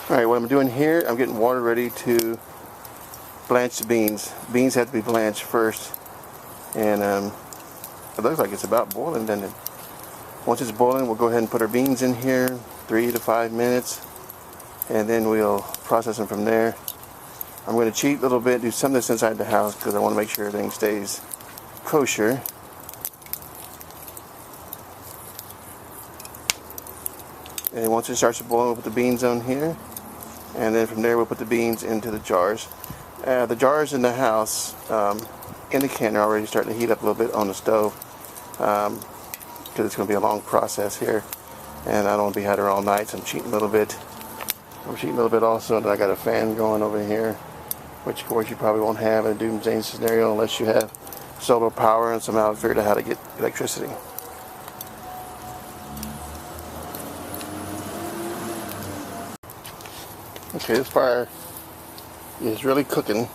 Alright, what I'm doing here, I'm getting water ready to blanch the beans. Beans have to be blanched first. And it looks like it's about boiling, doesn't it? Once it's boiling, we'll go ahead and put our beans in here, 3 to 5 minutes. And then we'll process them from there. I'm going to cheat a little bit, do some of this inside the house because I want to make sure everything stays kosher. And once it starts to boil, we'll put the beans on here. And then from there, we'll put the beans into the jars. The jars in the house, in the can, are already starting to heat up a little bit on the stove. Because it's going to be a long process here. And I don't want to be out here all night, so I'm cheating a little bit. I'm cheating a little bit also that I got a fan going over here, which of course you probably won't have in a Doomsday scenario unless you have solar power and somehow figured out how to get electricity. Okay, this fire is really cooking.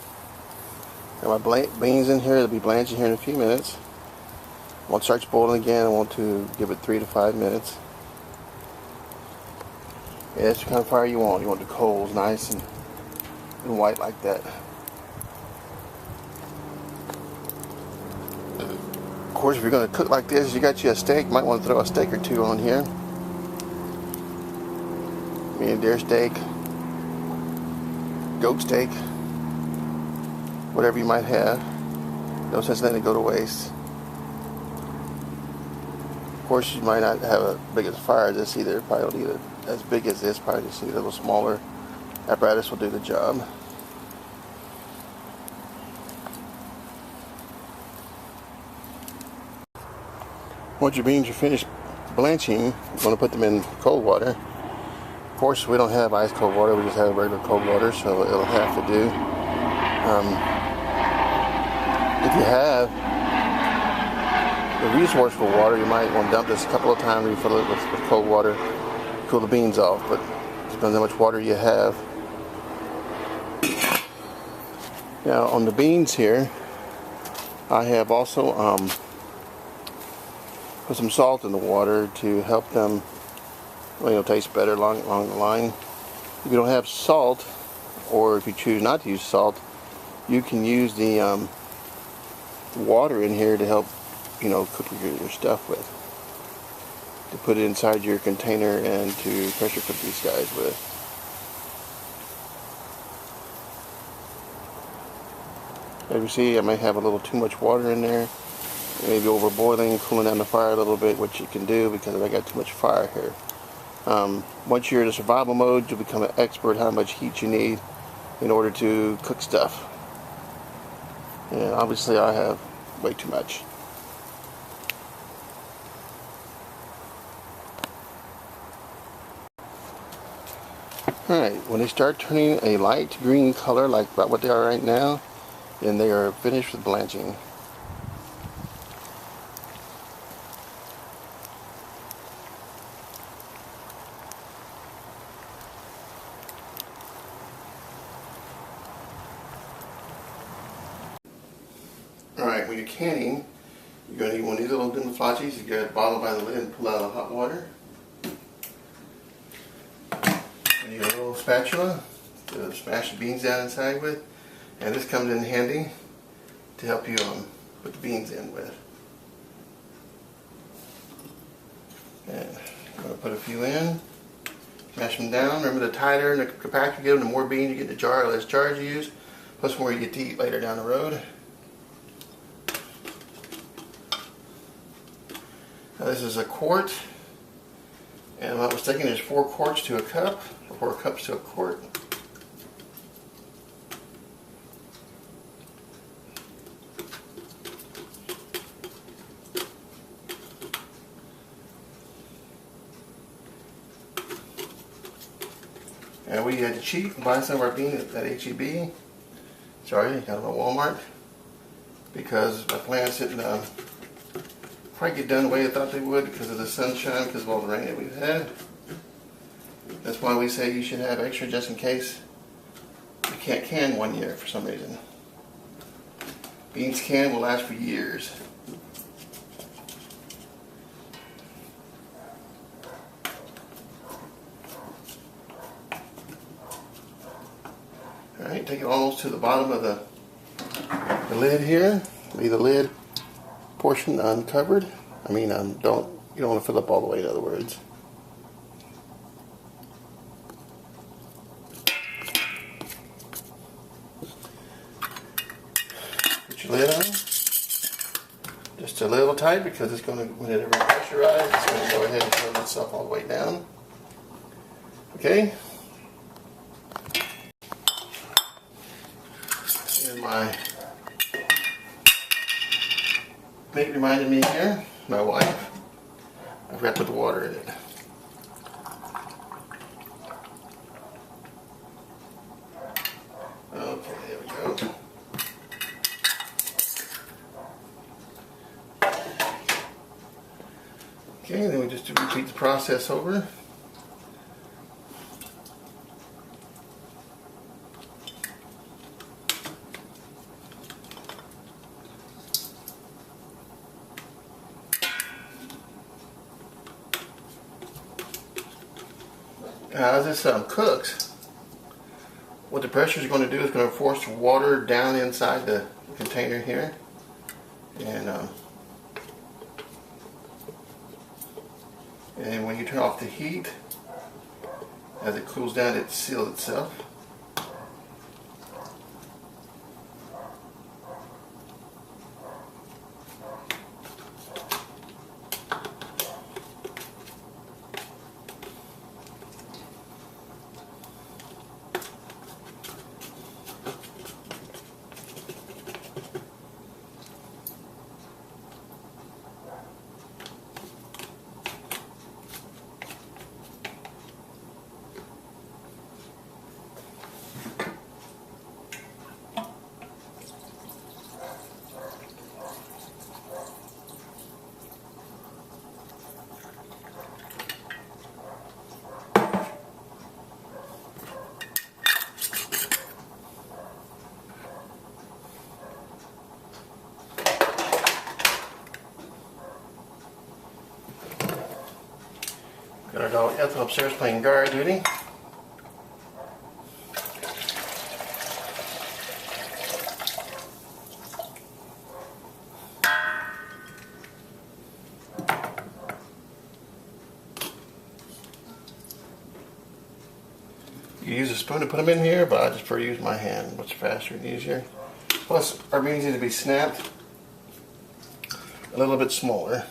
Got my beans in here. They'll be blanching here in a few minutes. Once it starts boiling again, I want to give it 3 to 5 minutes. Yeah, that's the kind of fire you want. You want the coals nice and white like that. Of course, if you're going to cook like this, you got you a steak. You might want to throw a steak or two on here. Medium deer steak, goat steak, whatever you might have. No sense letting it go to waste. Of course, you might not have a big as fire as this either. Probably don't need it as big as this. Probably just need a little smaller apparatus will do the job. Once your beans are finished blanching, you want to put them in cold water. Of course, we don't have ice cold water. We just have regular cold water, so it'll have to do. If you have the resource for water, you might want to dump this a couple of times, refill it with cold water, cool the beans off, but it depends how much water you have. Now on the beans here, I have also put some salt in the water to help them, taste better along the line. If you don't have salt, or if you choose not to use salt, you can use the water in here to help cook your stuff with, to put it inside your container and to pressure cook these guys with. As you see, I might have a little too much water in there, maybe over boiling, cooling down the fire a little bit, which you can do because I got too much fire here. Once you're in the survival mode, you'll become an expert how much heat you need in order to cook stuff. And obviously I have way too much. Alright, when they start turning a light green color like about what they are right now, then they are finished with blanching. Alright, when you're canning, you're going to need one of these little flotchies. You get a bottle by the lid and pull out the hot water. You need a little spatula to smash the beans down inside with. And this comes in handy to help you put the beans in with. And I'm going to put a few in. Smash them down. Remember, the tighter and the compacter you get them, the more beans you get in the jar, the less jars you use. Plus more you get to eat later down the road. Now this is a quart, and what I was thinking is 4 quarts to a cup, or 4 cups to a quart. And we had to cheat and buy some of our beans at HEB. Sorry, got them at Walmart, because my plants didn't probably get done the way I thought they would because of the sunshine, because of all the rain that we've had. That's why we say you should have extra just in case you can't can 1 year for some reason. Beans can will last for years. Alright, take it almost to the bottom of the lid here. Leave the lid portion uncovered. I mean, you don't want to fill up all the way, in other words. Put your lid on. Just a little tight because it's going to, when it pressurizes, it's going to go ahead and close itself all the way down. Okay. And my mate reminded me here, my wife, I forgot to put the water in it. Okay, there we go. Okay, then we just repeat the process over. As this cooks, what the pressure is going to do is going to force water down inside the container here, and when you turn off the heat, as it cools down, it seals itself. Got our dog Ethel upstairs playing guard duty. You use a spoon to put them in here, but I just prefer to use my hand. Much faster and easier. Plus, our beans need to be snapped a little bit smaller.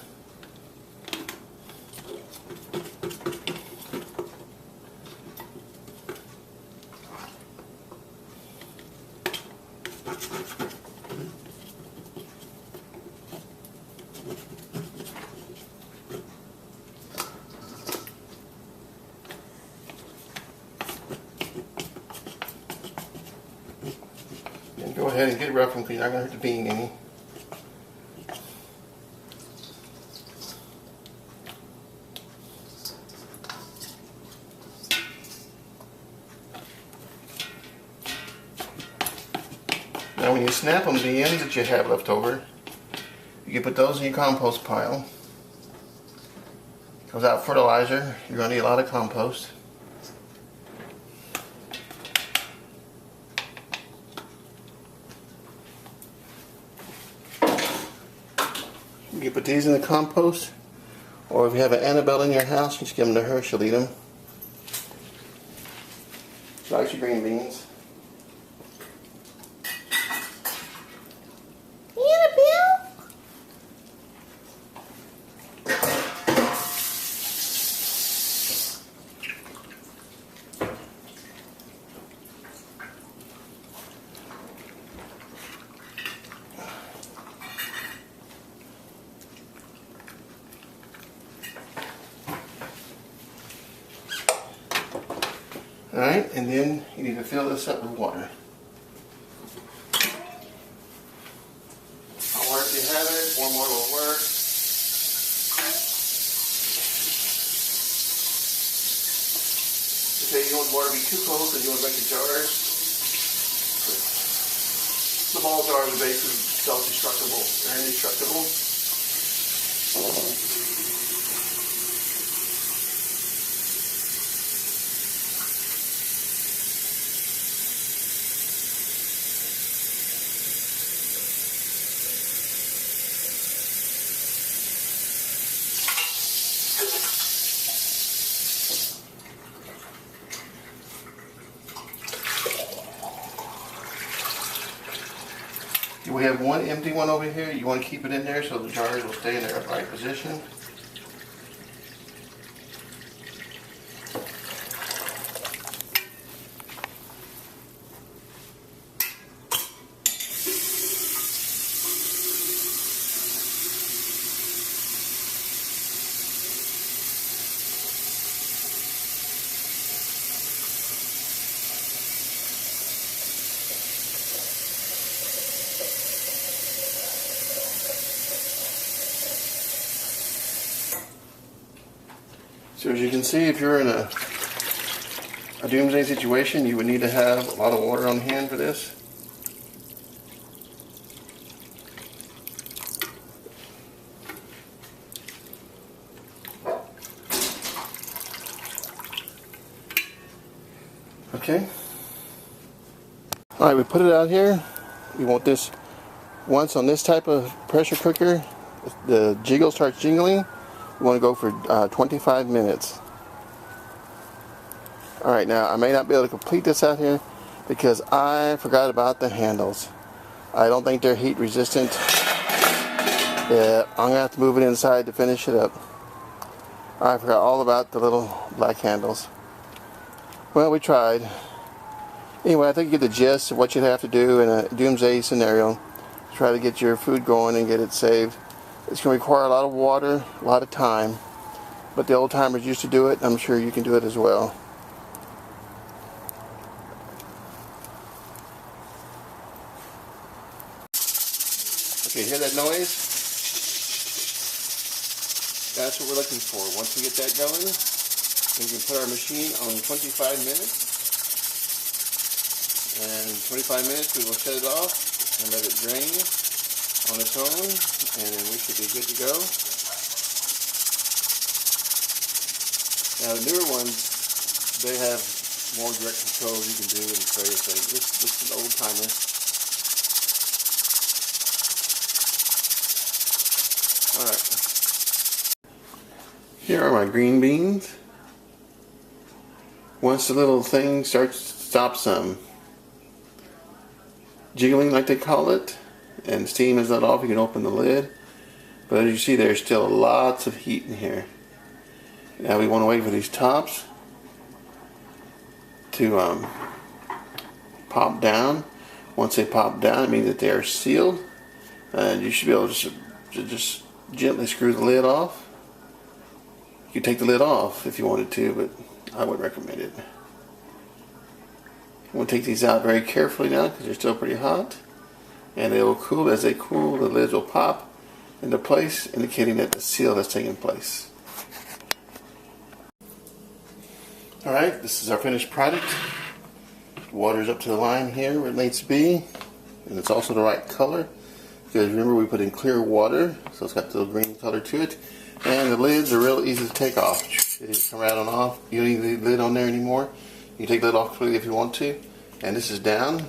And go ahead and get it rough and clean. You're not going to hurt the bean any. Now when you snap them, the ends that you have left over, you can put those in your compost pile. Without fertilizer, you're going to need a lot of compost. You can put these in the compost, or if you have an Annabelle in your house, you just give them to her, she'll eat them. She likes your green beans. Alright, and then you need to fill this up with water. Hot water if you have it, warm water will work. You say you don't want the water to be too cold because you want to make the jars. The ball jars are basically self-destructible. They're indestructible. we have one empty one over here. You want to keep it in there so the jars will stay in their upright position. So as you can see, if you're in a doomsday situation, you would need to have a lot of water on hand for this. Okay. Alright, we put it out here. We want this, once on this type of pressure cooker, the jiggle starts jingling. You want to go for 25 minutes. Alright, now I may not be able to complete this out here because I forgot about the handles. I don't think they're heat resistant. Yeah, I'm going to have to move it inside to finish it up. I forgot all about the little black handles. Well, we tried. Anyway, I think you get the gist of what you'd have to do in a doomsday scenario. Try to get your food going and get it saved. It's going to require a lot of water, a lot of time, but the old timers used to do it. I'm sure you can do it as well. Okay, hear that noise? That's what we're looking for. Once we get that going, we can put our machine on 25 minutes. And 25 minutes we will shut it off and let it drain on its own, and then we should be good to go. Now the newer ones, they have more direct controls you can do and various things. This is an old timer. Alright. Here are my green beans. Once the little thing stops jiggling, like they call it, and steam is let off, you can open the lid. But as you see, there's still lots of heat in here. Now we want to wait for these tops to pop down. Once they pop down, it means that they are sealed, and you should be able to just gently screw the lid off. You could take the lid off if you wanted to, but I wouldn't recommend it. We'll take these out very carefully now because they're still pretty hot, and they will cool. As they cool, the lids will pop into place, indicating that the seal has taken place. Alright, this is our finished product. The water's up to the line here where it needs to be, and it's also the right color because remember we put in clear water, so it's got the little green color to it, and the lids are real easy to take off. They just come right on off. You don't need the lid on there anymore. You can take the lid off completely if you want to, and this is down,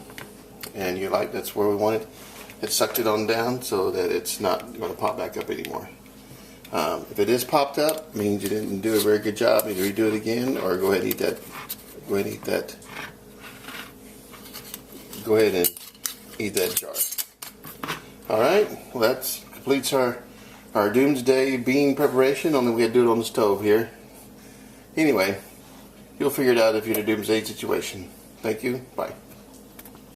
and you like, that's where we want it. It sucked it on down so that it's not going to pop back up anymore. If it is popped up, it means you didn't do a very good job. Either redo it again or go ahead and eat that. Go ahead and eat that. Go ahead and eat that jar. Alright, well that completes our doomsday bean preparation, only we had to do it on the stove here. Anyway, you'll figure it out if you're in a doomsday situation. Thank you. Bye.